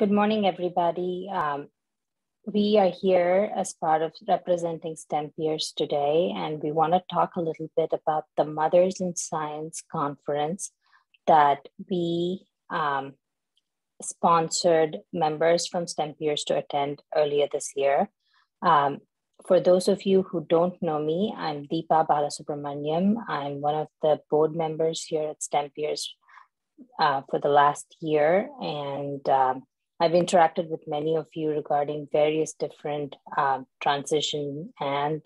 Good morning, everybody. We are here as part of representing STEM peers today, and we want to talk a little bit about the Mothers in Science conference that we sponsored members from STEM peers to attend earlier this year. For those of you who don't know me, I'm Deepa Balasubramaniam. I'm one of the board members here at STEM peers for the last year, and I've interacted with many of you regarding various different transition and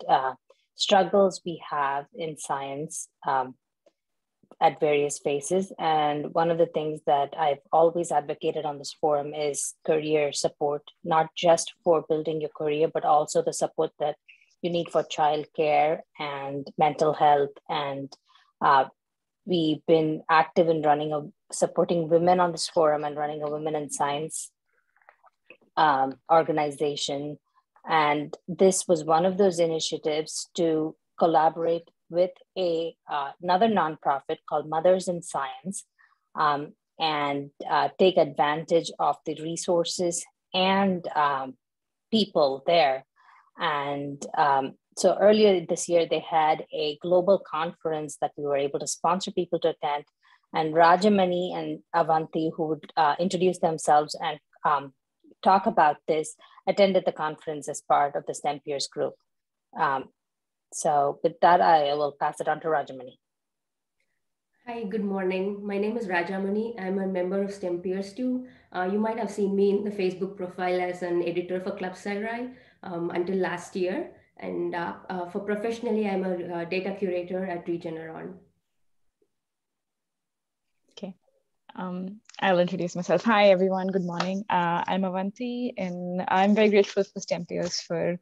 struggles we have in science at various phases. And one of the things that I've always advocated on this forum is career support, not just for building your career, but also the support that you need for childcare and mental health. And we've been active in supporting women on this forum and running a Women in Science organization. And this was one of those initiatives to collaborate with another nonprofit called Mothers in Science and take advantage of the resources and people there. And so earlier this year, they had a global conference that we were able to sponsor people to attend. And Rajamani and Avanti, who would introduce themselves and talk about this, attended the conference as part of the STEM Peers group. So with that, I will pass it on to Rajamani. Hi, good morning. My name is Rajamani. I'm a member of STEM Peers too. You might have seen me in the Facebook profile as an editor for Club Sci until last year. And for professionally, I'm a data curator at Regeneron. Okay. I'll introduce myself. Hi, everyone. Good morning. I'm Avanti, and I'm very grateful for STEM Peers for,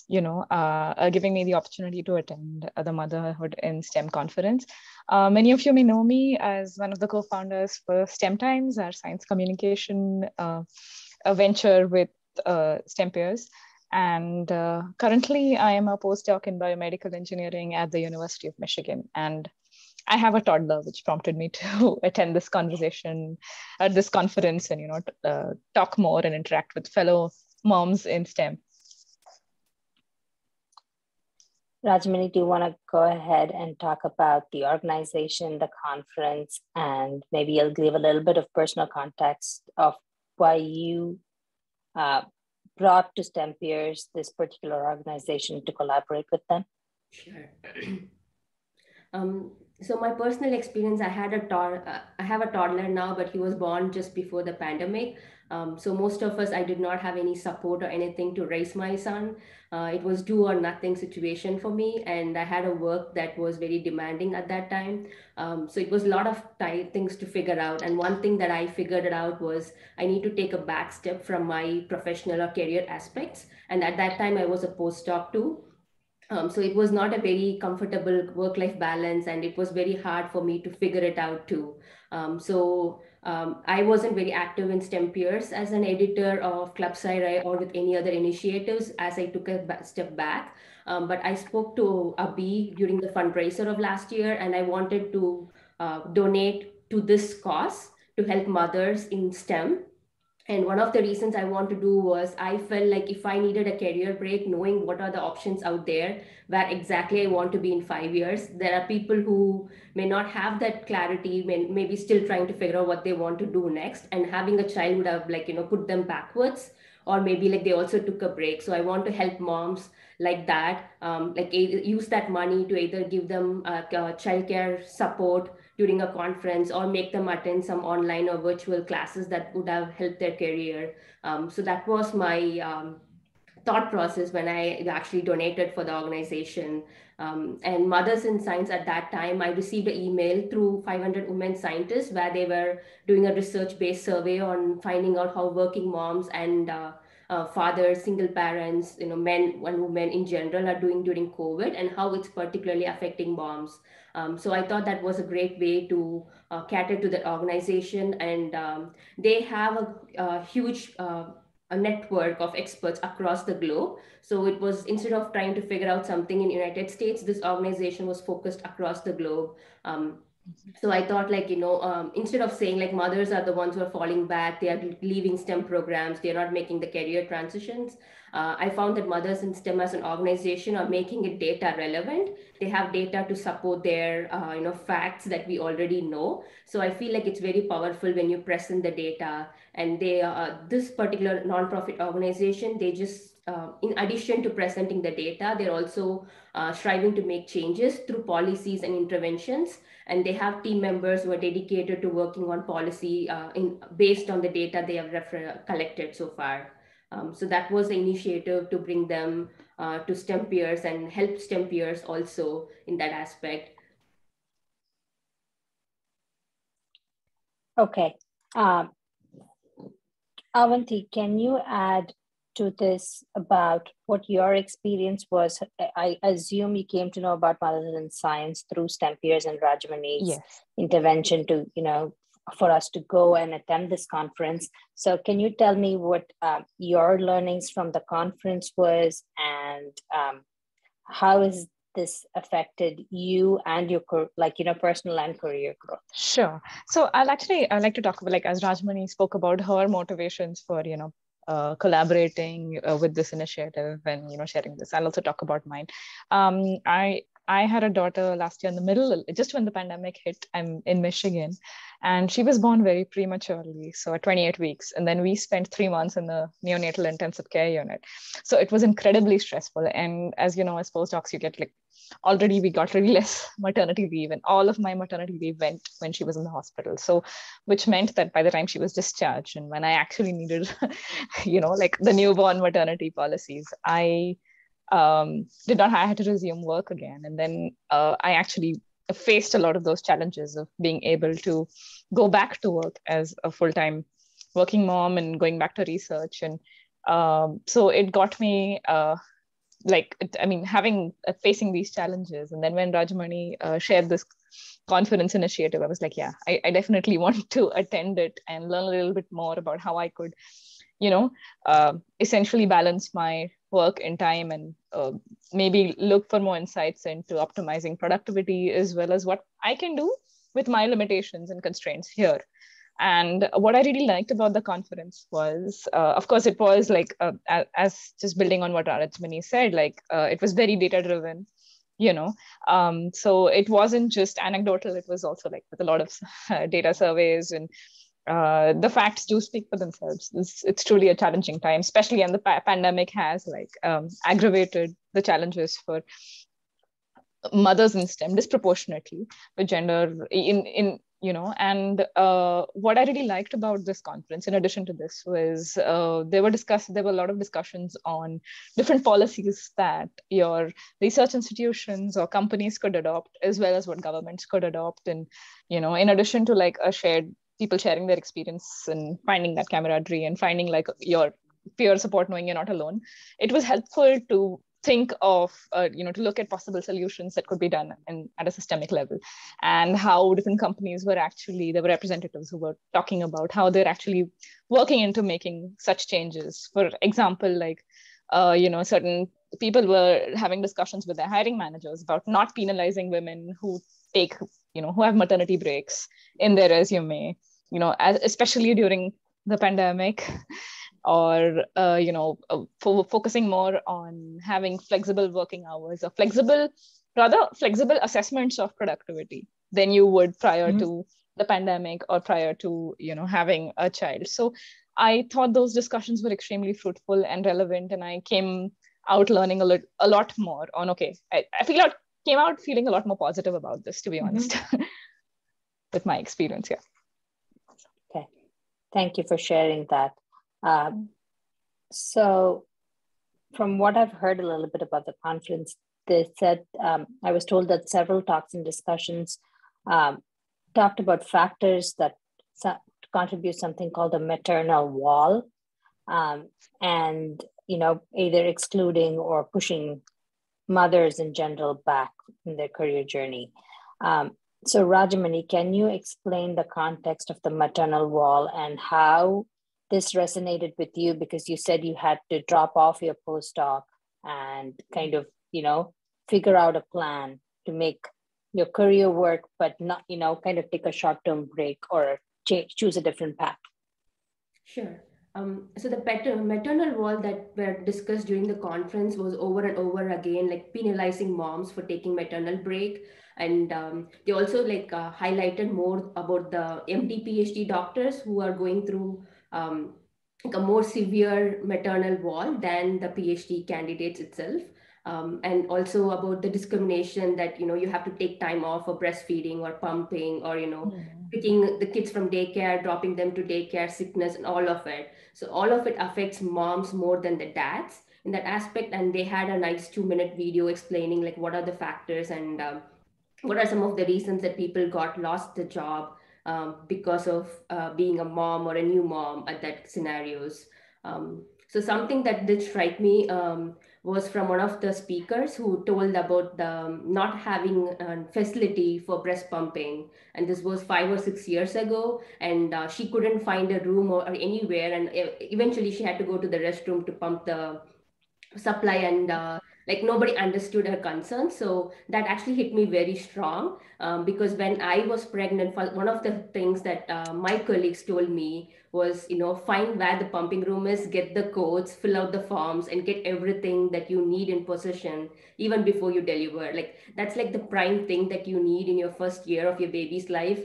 giving me the opportunity to attend the Motherhood in STEM conference. Many of you may know me as one of the co-founders for STEM Times, our science communication a venture with STEM Peers. And currently, I am a postdoc in biomedical engineering at the University of Michigan. And I have a toddler, which prompted me to attend this conversation at this conference and, talk more and interact with fellow moms in STEM. Rajamani, do you want to go ahead and talk about the organization, the conference, and maybe you'll give a little bit of personal context of why you brought to STEM Peers this particular organization to collaborate with them? Sure. So my personal experience, I have a toddler now, but he was born just before the pandemic. So most of us, I did not have any support or anything to raise my son. It was do or nothing situation for me. And I had a work that was very demanding at that time. So it was a lot of things to figure out. And one thing that I figured out was I need to take a back step from my professional or career aspects. And at that time, I was a postdoc too. So it was not a very comfortable work-life balance, and it was very hard for me to figure it out too. I wasn't very active in STEM Peers as an editor of Club Sci or with any other initiatives as I took a step back. But I spoke to Abhi during the fundraiser of last year, and I wanted to donate to this cause to help mothers in STEM. And one of the reasons I want to do was I felt like if I needed a career break, knowing what are the options out there, where exactly I want to be in 5 years, there are people who may not have that clarity, maybe still trying to figure out what they want to do next. And having a child would have put them backwards, or maybe they also took a break. So I want to help moms like that, use that money to either give them childcare support during a conference or make them attend some online or virtual classes that would have helped their career. So that was my thought process when I actually donated for the organization. And Mothers in Science at that time, I received an email through 500 women scientists where they were doing a research-based survey on finding out how working moms and fathers, single parents, men and women in general are doing during COVID and how it's particularly affecting moms. So I thought that was a great way to cater to that organization. And they have a huge a network of experts across the globe. So it was, instead of trying to figure out something in the United States, this organization was focused across the globe. So I thought, like, instead of saying like mothers are the ones who are falling back, they are leaving STEM programs, they're not making the career transitions. I found that mothers in STEM as an organization are making it data relevant. They have data to support their, facts that we already know. So I feel like it's very powerful when you present the data. And this particular nonprofit organization, they just, in addition to presenting the data, they're also striving to make changes through policies and interventions, and they have team members who are dedicated to working on policy based on the data they have collected so far. So that was the initiative to bring them to STEM peers and help STEM peers also in that aspect. Okay. Avanti, can you add to this about what your experience was? I assume you came to know about Mothers in Science through STEM peers and Rajmani's Yes. intervention to, for us to go and attend this conference. So can you tell me what your learnings from the conference was, and how is this affected you and your personal and career growth? Sure. So I'd like to talk about, like, as Rajmani spoke about her motivations for, collaborating with this initiative and, sharing this. I'll also talk about mine. I had a daughter last year in the middle, just when the pandemic hit. I'm in Michigan, and she was born very prematurely, so at 28 weeks. And then we spent 3 months in the neonatal intensive care unit. So it was incredibly stressful. And as you know, as postdocs, you get, like, already we got really less maternity leave, and all of my maternity leave went when she was in the hospital. So which meant that by the time she was discharged and when I actually needed like the newborn maternity policies, I I had to resume work again. And then I actually faced a lot of those challenges of being able to go back to work as a full-time working mom and going back to research. And so it got me facing these challenges. And then when Rajmani shared this confidence initiative, I was like, yeah, I definitely want to attend it and learn a little bit more about how I could, essentially balance my work in time, and maybe look for more insights into optimizing productivity, as well as what I can do with my limitations and constraints here. And what I really liked about the conference was, of course, it was like, as just building on what Rajmani said, like it was very data driven, so it wasn't just anecdotal. It was also like with a lot of data surveys, and the facts do speak for themselves. It's truly a challenging time, especially, and the pandemic has aggravated the challenges for mothers in STEM disproportionately with gender in and what I really liked about this conference, in addition to this, was there were a lot of discussions on different policies that your research institutions or companies could adopt, as well as what governments could adopt. And in addition to like a shared people sharing their experience and finding that camaraderie and finding like your peer support, knowing you're not alone, it was helpful to think of, to look at possible solutions that could be done at a systemic level, and how different companies were actually, there were representatives who were talking about how they're actually working into making such changes. For example, like, certain people were having discussions with their hiring managers about not penalizing women who take, who have maternity breaks in their resume, especially during the pandemic, or focusing more on having flexible working hours, or flexible assessments of productivity than you would prior to the pandemic, or prior to having a child. So I thought those discussions were extremely fruitful and relevant, and I came out learning a lot more on, okay, came out feeling a lot more positive about this, to be honest. With my experience. Yeah. Okay, thank you for sharing that. So from what I've heard a little bit about the conference, they said, I was told that several talks and discussions talked about factors that contribute something called the maternal wall, and either excluding or pushing mothers in general back in their career journey. So Rajamani, can you explain the context of the maternal wall and how this resonated with you? Because you said you had to drop off your postdoc and kind of, figure out a plan to make your career work, but not, kind of take a short-term break or choose a different path? Sure. So the maternal role that were discussed during the conference was over and over again, like penalizing moms for taking maternal break. And they also highlighted more about the MD PhD doctors who are going through like a more severe maternal wall than the PhD candidates itself. And also about the discrimination that, you have to take time off for breastfeeding or pumping or, picking the kids from daycare, dropping them to daycare, sickness, and all of it. So all of it affects moms more than the dads in that aspect. And they had a nice 2-minute video explaining like what are the factors and what are some of the reasons that people got lost the job because of being a mom or a new mom at that scenarios. So something that did strike me was from one of the speakers who told about the not having a facility for breast pumping, and this was 5 or 6 years ago, and she couldn't find a room or anywhere, and eventually she had to go to the restroom to pump the supply, and like nobody understood her concern. So that actually hit me very strong, because when I was pregnant, one of the things that my colleagues told me was, find where the pumping room is, get the codes, fill out the forms, and get everything that you need in possession even before you deliver. Like that's like the prime thing that you need in your first year of your baby's life,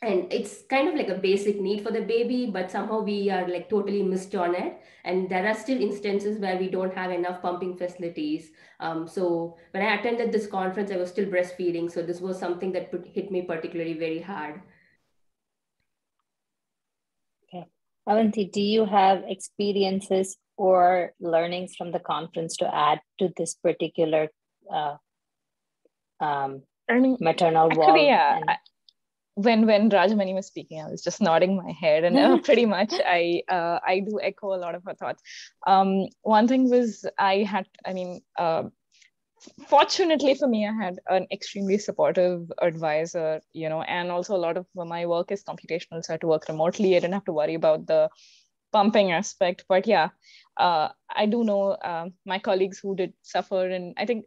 and it's kind of like a basic need for the baby, but somehow we are like totally missed on it, and there are still instances where we don't have enough pumping facilities. So when I attended this conference, I was still breastfeeding, so this was something that hit me particularly very hard. Okay. Avanti, do you have experiences or learnings from the conference to add to this particular maternal wall? Yeah. When Rajamani was speaking, I was just nodding my head, and pretty much I do echo a lot of her thoughts. One thing was fortunately for me, I had an extremely supportive advisor, and also a lot of my work is computational, so I had to work remotely. I didn't have to worry about the pumping aspect, but yeah, I do know my colleagues who did suffer, and I think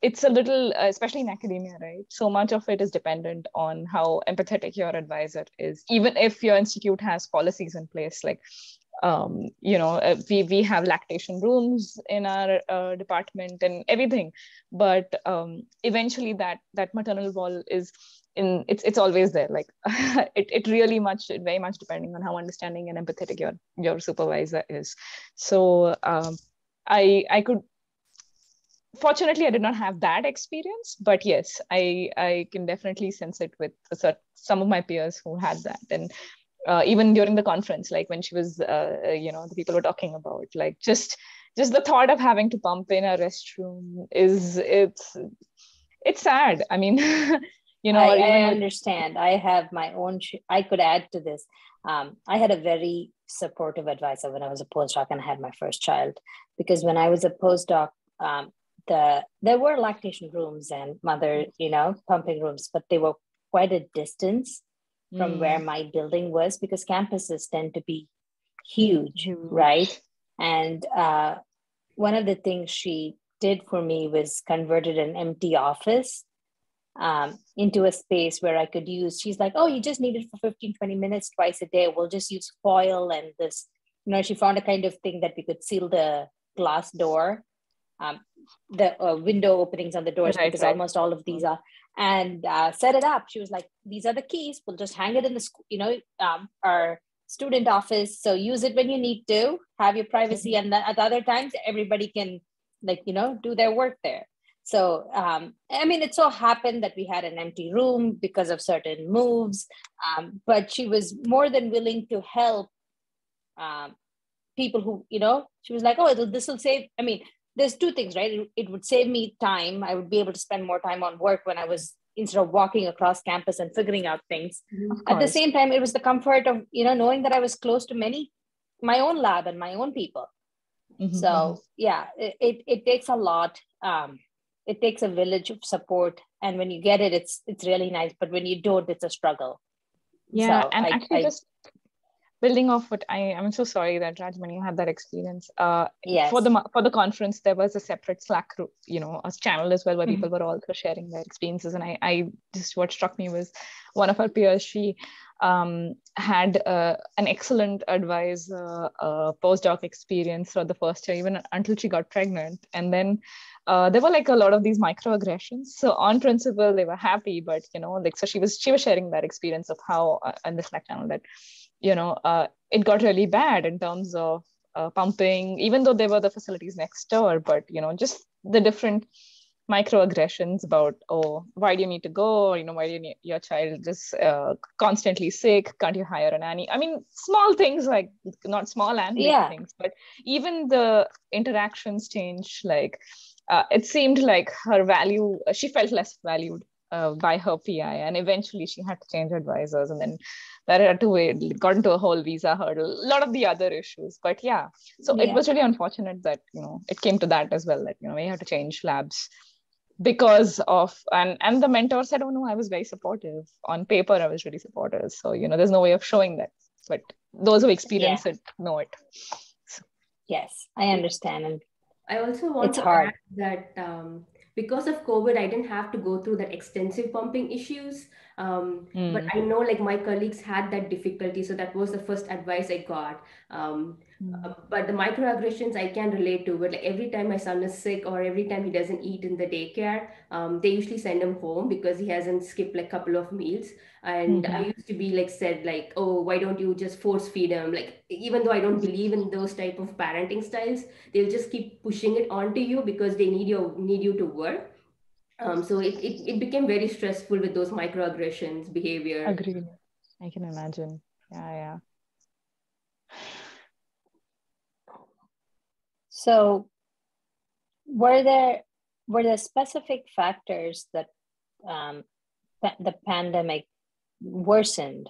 it's a little, especially in academia, right? So much of it is dependent on how empathetic your advisor is, even if your institute has policies in place. Like, we have lactation rooms in our department and everything, but eventually that maternal wall is it's always there. Like it really very much depending on how understanding and empathetic your supervisor is. So I could. Fortunately, I did not have that experience, but yes, I can definitely sense it with some of my peers who had that. And even during the conference, like when she was, the people were talking about, like just the thought of having to pump in a restroom it's sad. I mean, I understand. I have my own. I could add to this. I had a very supportive advisor when I was a postdoc and I had my first child, because when I was a postdoc, there were lactation rooms and mother, pumping rooms, but they were quite a distance from where my building was, because campuses tend to be huge. Right? And one of the things she did for me was converted an empty office into a space where I could use. She's like, oh, you just need it for 15-20 minutes twice a day. We'll just use foil and this. She found a kind of thing that we could seal the glass door, the window openings on the doors, right, because almost all of these are, and set it up. She was like, these are the keys. We'll just hang it in the our student office. So use it when you need to, have your privacy. And then at other times, everybody can do their work there. So, it so happened that we had an empty room because of certain moves, but she was more than willing to help people who, she was like, oh, this will save, there's two things, right? It would save me time. I would be able to spend more time on work when I was, instead of walking across campus and figuring out things. At the same time, it was the comfort of, knowing that I was close to my own lab and my own people. So yeah, it takes a lot. It takes a village of support. And when you get it, it's really nice. But when you don't, it's a struggle. Yeah. So and actually building off what I'm so sorry that Rajmani had that experience. Yes. For the conference, there was a separate Slack group, a channel as well, where people were also sharing their experiences. And I just, what struck me was one of our peers, she had an excellent advice postdoc experience for the first year, even until she got pregnant. And then there were like a lot of these microaggressions. So on principle, they were happy, but like, so she was sharing that experience of how in the Slack channel that it got really bad in terms of pumping, even though there were the facilities next door, but just the different microaggressions about, oh, why do you need to go, or why do you need your child just constantly sick, can't you hire a nanny? I mean, small things, like not small and big things, but even the interactions change. Like it seemed like her value, she felt less valued by her PI, and eventually she had to change advisors, and then that had to wait, got into a whole visa hurdle, a lot of the other issues. But it was really unfortunate that it came to that as well, that we had to change labs because of, and the mentor said, oh no, I was very supportive on paper, I was really supportive. So there's no way of showing that, but those who experience it know it. So. Yes, I understand. And I also want to add that because of COVID, I didn't have to go through that extensive pumping issues. But I know like my colleagues had that difficulty. So that was the first advice I got. But the microaggressions I can relate to, but like every time my son is sick or every time he doesn't eat in the daycare, they usually send him home because he hasn't skipped like a couple of meals. And I used to be like said like, oh, why don't you just force feed him? Like, even though I don't believe in those type of parenting styles, they'll just keep pushing it onto you because they need you to work. So it became very stressful with those microaggressions behavior. Agreed. I can imagine. Yeah. So were there specific factors that the pandemic worsened,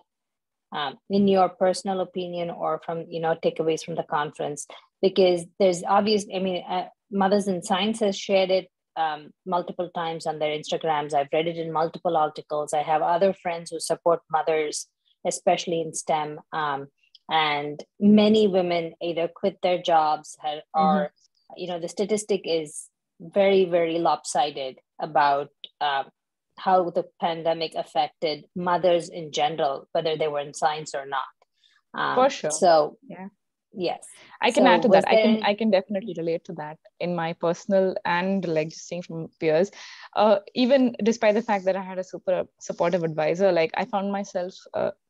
in your personal opinion, or from takeaways from the conference? Because there's obvious, Mothers in Science has shared it multiple times on their Instagrams. I've read it in multiple articles. I have other friends who support mothers, especially in STEM, and many women either quit their jobs or the statistic is very, very lopsided about how the pandemic affected mothers in general, whether they were in science or not. For sure. So yes, I can add to that. I can definitely relate to that in my personal and like just seeing from peers. Even despite the fact that I had a super supportive advisor, like I found myself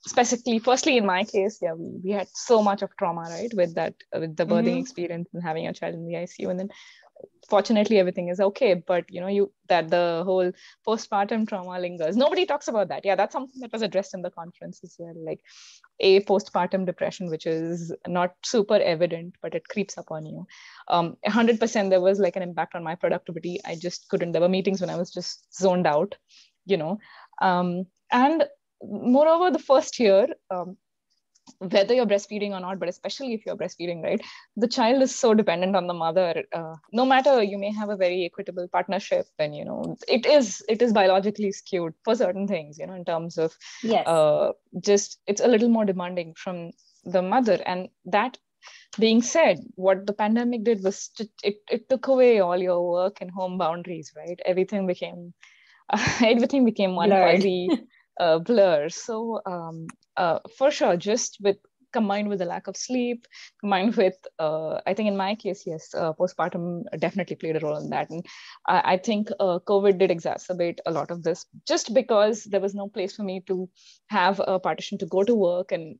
specifically, firstly in my case, we had so much of trauma, right, with the birthing experience and having a child in the ICU, and then fortunately everything is okay, but that the whole postpartum trauma lingers. Nobody talks about that. That's something that was addressed in the conference as well, like a postpartum depression, which is not super evident, but it creeps up on you. 100% there was like an impact on my productivity. I just couldn't. There were meetings when I was just zoned out, and moreover, the first year, whether you're breastfeeding or not, but especially if you're breastfeeding, right, the child is so dependent on the mother. No matter, you may have a very equitable partnership, and it is biologically skewed for certain things, in terms of just it's a little more demanding from the mother. And that being said, what the pandemic did was it took away all your work and home boundaries, right? Everything became one fuzzy blur. So for sure, just combined with the lack of sleep, combined with I think in my case, yes, postpartum definitely played a role in that. And I think COVID did exacerbate a lot of this, just because there was no place for me to have a partition to go to work and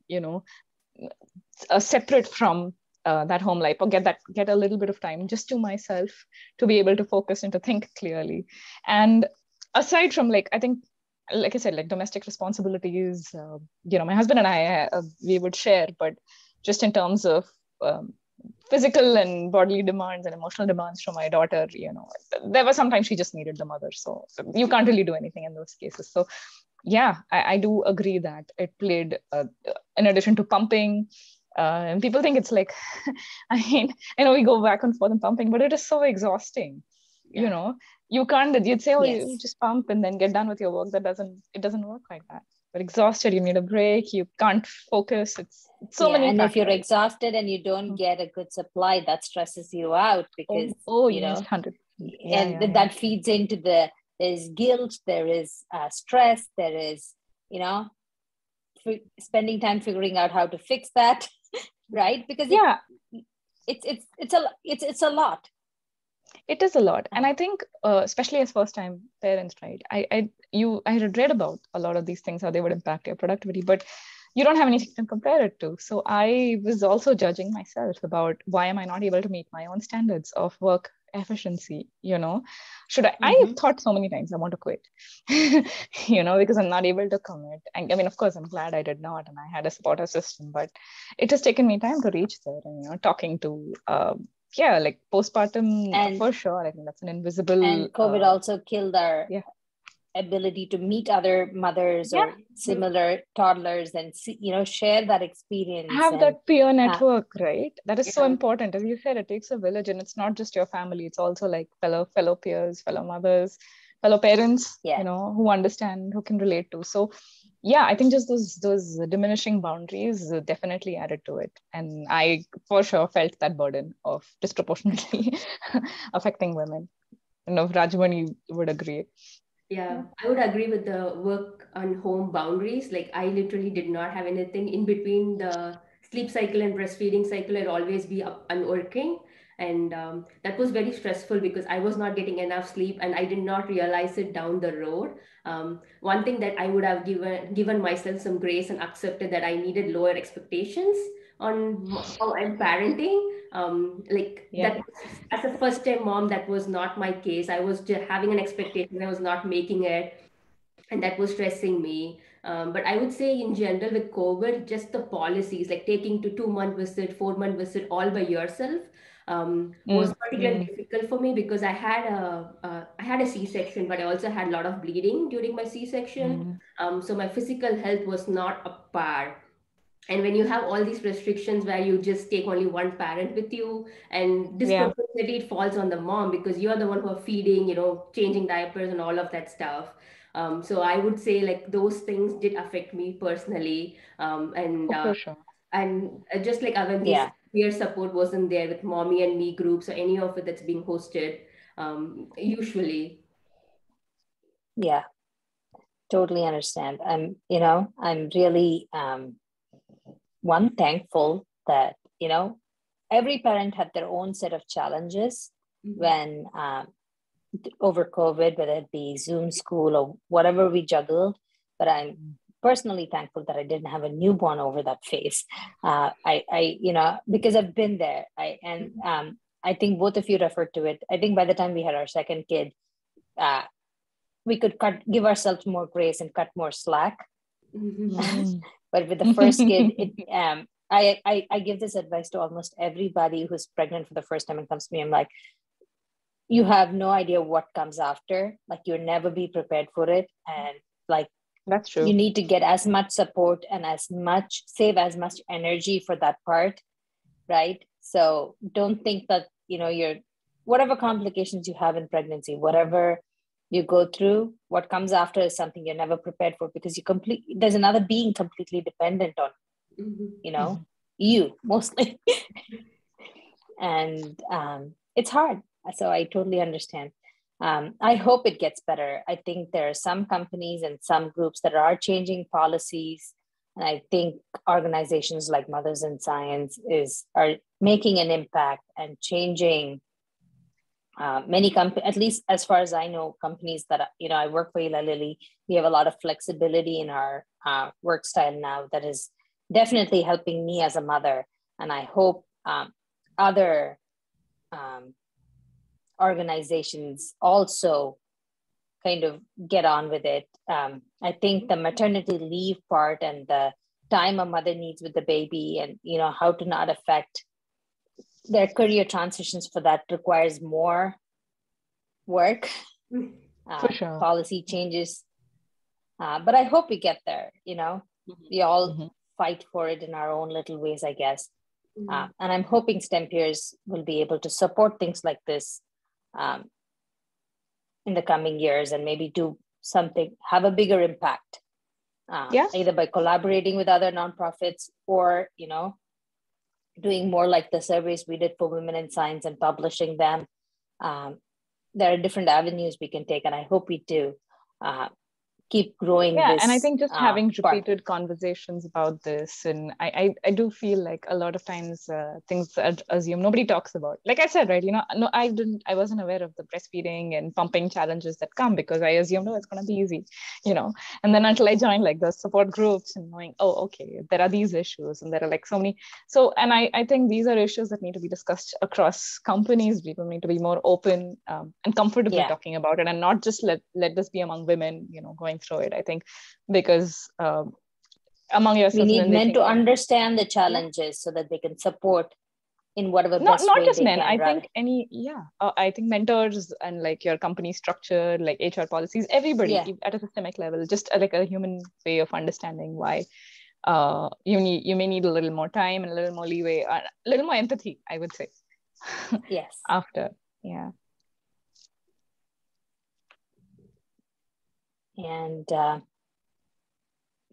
separate from that home life, or get a little bit of time just to myself to be able to focus and to think clearly. And aside from I think, like I said, like domestic responsibilities, my husband and I, we would share, but just in terms of physical and bodily demands and emotional demands from my daughter, there was sometimes she just needed the mother. So you can't really do anything in those cases. So I do agree that it played, in addition to pumping, and people think it's like, I know we go back and forth in pumping, but it is so exhausting. You can't, you'd say, you just pump and then get done with your work. It doesn't work like that. But exhausted, you need a break, you can't focus. It's So many and if you're factors. exhausted and you don't get a good supply, that stresses you out because, Yes, 100%. and that feeds into there's guilt, there is stress, there is, spending time figuring out how to fix that, right? Because it's a lot. It is a lot. And I think, especially as first time parents, right? I had read about a lot of these things, how they would impact your productivity, but you don't have anything to compare it to. So I was also judging myself about why am I not able to meet my own standards of work efficiency, should I've thought so many times I want to quit, because I'm not able to commit. And I mean, of course, I'm glad I did not, and I had a supportive system, but it has taken me time to reach there. And, talking to, like postpartum, And for sure, I think that's an invisible. And COVID also killed our ability to meet other mothers or similar toddlers and share that experience. Have that peer network, right? That is so important. As you said, it takes a village, and it's not just your family. It's also like fellow peers, fellow mothers, fellow parents, who understand, who can relate to. So I think just those diminishing boundaries definitely added to it. And I for sure felt that burden of disproportionately affecting women. Rajamani would agree. Yeah, I would agree with the work and home boundaries. Like I literally did not have anything in between the sleep cycle and breastfeeding cycle. I'd always be up and working. And that was very stressful because I was not getting enough sleep and I did not realize it down the road. One thing that I would have given myself some grace and accepted that I needed lower expectations on how I'm parenting. That as a first time mom, that was not my case. I was just having an expectation, I was not making it, and that was stressing me. But I would say in general with COVID, just the policies like taking to 2 month visit, 4 month visit all by yourself was particularly difficult for me because I had a C-section, but I also had a lot of bleeding during my C-section. So my physical health was not up par. And when you have all these restrictions where you just take only one parent with you, and disproportionately it falls on the mom because you're the one who are feeding, changing diapers and all of that stuff. So I would say like those things did affect me personally. For sure. And just like Avanti's peer support wasn't there with mommy and me groups or any of it that's being hosted usually. Yeah, totally understand. I'm really thankful that every parent had their own set of challenges when over COVID, whether it be Zoom school or whatever we juggled. But I'm personally thankful that I didn't have a newborn over that phase. Because I've been there. I think both of you referred to it. I think by the time we had our second kid, we could give ourselves more grace and cut more slack. But with the first kid, I give this advice to almost everybody who's pregnant for the first time and comes to me. I'm like, you have no idea what comes after. Like you'll never be prepared for it. And like, that's true. You need to get as much support and save as much energy for that part. Right. So don't think that, whatever complications you have in pregnancy, whatever you go through, what comes after is something you're never prepared for because there's another being completely dependent on, you mostly. And it's hard. So I totally understand. I hope it gets better. I think there are some companies and some groups that are changing policies. And I think organizations like Mothers in Science are making an impact and changing many companies, at least as far as I know, companies that, I work for Eli Lilly, we have a lot of flexibility in our work style now that is definitely helping me as a mother. And I hope other organizations also kind of get on with it. I think the maternity leave part and the time a mother needs with the baby and, how to not affect their career transitions for that requires more work, for sure. Policy changes. But I hope we get there, we all fight for it in our own little ways, I guess. And I'm hoping STEM peers will be able to support things like this in the coming years and maybe do something, have a bigger impact either by collaborating with other nonprofits or, doing more like the surveys we did for women in science and publishing them. There are different avenues we can take, and I hope we do keep growing this. And I think just having repeated conversations about this, and I do feel like a lot of times things are assumed, nobody talks about. Like I said, right, no, I wasn't aware of the breastfeeding and pumping challenges that come because I assumed, it's going to be easy, and then until I joined like the support groups and knowing, okay, there are these issues and there are like so many. So, and I think these are issues that need to be discussed across companies. People need to be more open and comfortable talking about it, and not just let this be among women, going through it. I think because among yourselves, we need men to understand the challenges so that they can support in whatever best not way just they men. can. I think I think mentors and like your company structure, like HR policies, everybody at a systemic level, just like a human way of understanding why you may need a little more time and a little more leeway, a little more empathy, I would say. Yes. After. And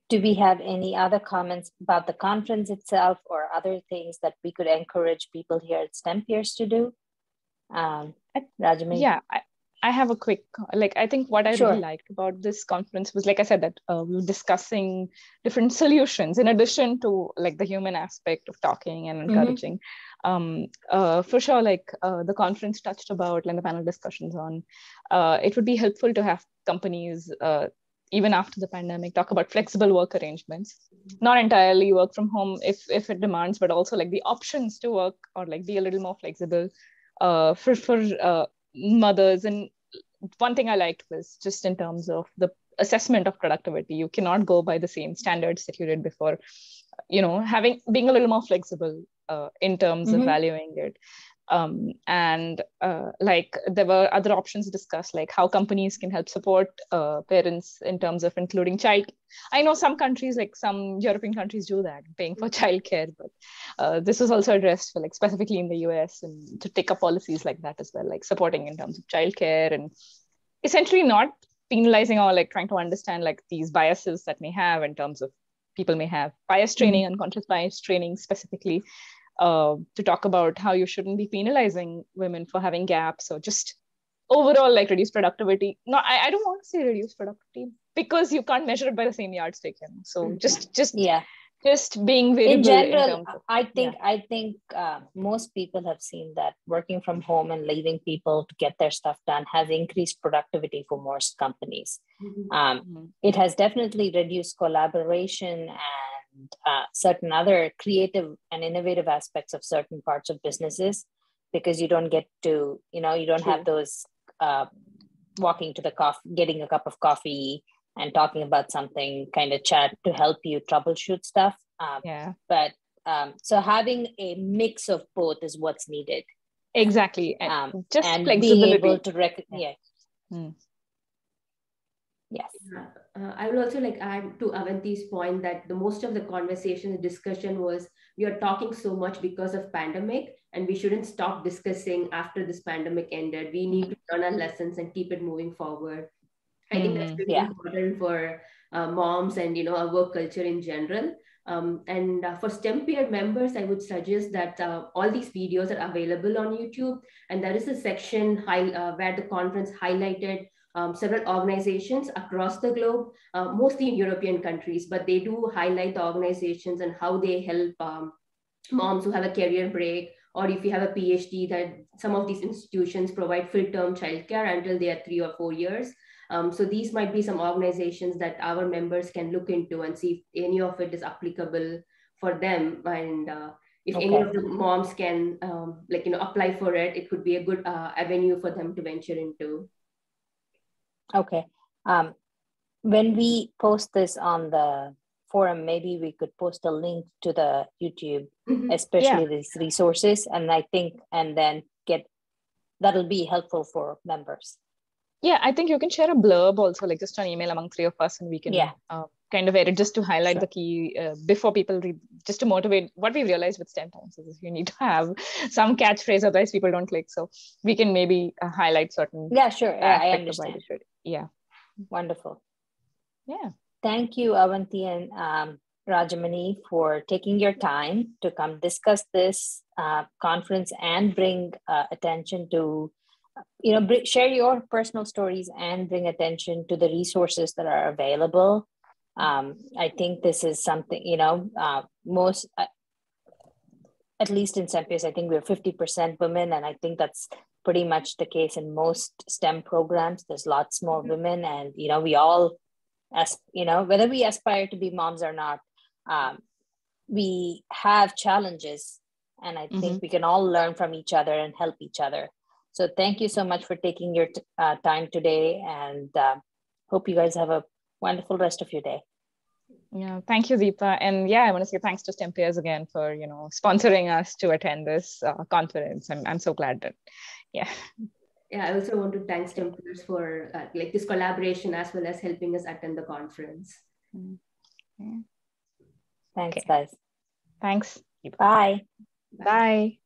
do we have any other comments about the conference itself or other things that we could encourage people here at STEM Peers to do? Rajami? Yeah, I have a quick, I think what I really liked about this conference was, like I said, that we were discussing different solutions in addition to like the human aspect of talking and encouraging. For sure, the conference touched about, and the panel discussions on, it would be helpful to have companies, even after the pandemic, talk about flexible work arrangements, not entirely work from home if it demands, but also like the options to work or like be a little more flexible for mothers. And one thing I liked was just in terms of the assessment of productivity, you cannot go by the same standards that you did before, being a little more flexible in terms of valuing it. And there were other options discussed, like how companies can help support parents in terms of including child. I know some countries, like some European countries, do that, paying for childcare, but this was also addressed for specifically in the US, and to take up policies like that as well, like supporting in terms of childcare and essentially not penalizing or trying to understand these biases that may have in terms of people may have bias training, unconscious bias training specifically. To talk about how you shouldn't be penalizing women for having gaps, or just overall reduce productivity. No, I don't want to say reduce productivity because you can't measure it by the same yardstick. So just being variable in general. In terms of, I think most people have seen that working from home and leaving people to get their stuff done has increased productivity for most companies. It has definitely reduced collaboration and certain other creative and innovative aspects of certain parts of businesses, because you don't get to, you don't have those walking to the coffee, getting a cup of coffee and talking about something kind of chat to help you troubleshoot stuff. But so having a mix of both is what's needed. Exactly. Just and flexibility. being able to recognize. Yes. I will also add to Avanti's point that the most of the conversation, the discussion was, we are talking so much because of pandemic, and we shouldn't stop discussing after this pandemic ended. We need to learn our lessons and keep it moving forward. I think that's really important for moms and our work culture in general. And for STEM peer members, I would suggest that all these videos are available on YouTube, and there is a section where the conference highlighted several organizations across the globe, mostly in European countries, but they do highlight the organizations and how they help moms who have a career break, or if you have a PhD, that some of these institutions provide full-term childcare until they are 3 or 4 years. So these might be some organizations that our members can look into and see if any of it is applicable for them. And if any of the moms can apply for it, it could be a good avenue for them to venture into. Okay. When we post this on the forum, maybe we could post a link to the YouTube, especially these resources. And I think, and then that'll be helpful for members. Yeah, I think you can share a blurb also, just an email among 3 of us, and we can kind of edit just to highlight the key before people read, just to motivate. What we realized with STEM Times is you need to have some catchphrase, otherwise people don't click. So we can maybe highlight certain. Yeah, sure. I understand. Yeah. Wonderful. Yeah. Thank you, Avanti and Rajamani, for taking your time to come discuss this conference and bring attention to, share your personal stories and bring attention to the resources that are available. I think this is something, most, at least in STEMPIAS, I think we're 50% women, and I think that's pretty much the case in most STEM programs. There's lots more women, and we all, as whether we aspire to be moms or not, we have challenges, and I think we can all learn from each other and help each other. So thank you so much for taking your time today, and hope you guys have a wonderful rest of your day. Yeah, thank you, Deepa. And yeah, I want to say thanks to STEMPIAS again for, sponsoring us to attend this conference. I'm so glad that, yeah. Yeah, I also want to thank STEMPIAS for this collaboration as well as helping us attend the conference. Thanks, guys. Thanks. Bye. Bye.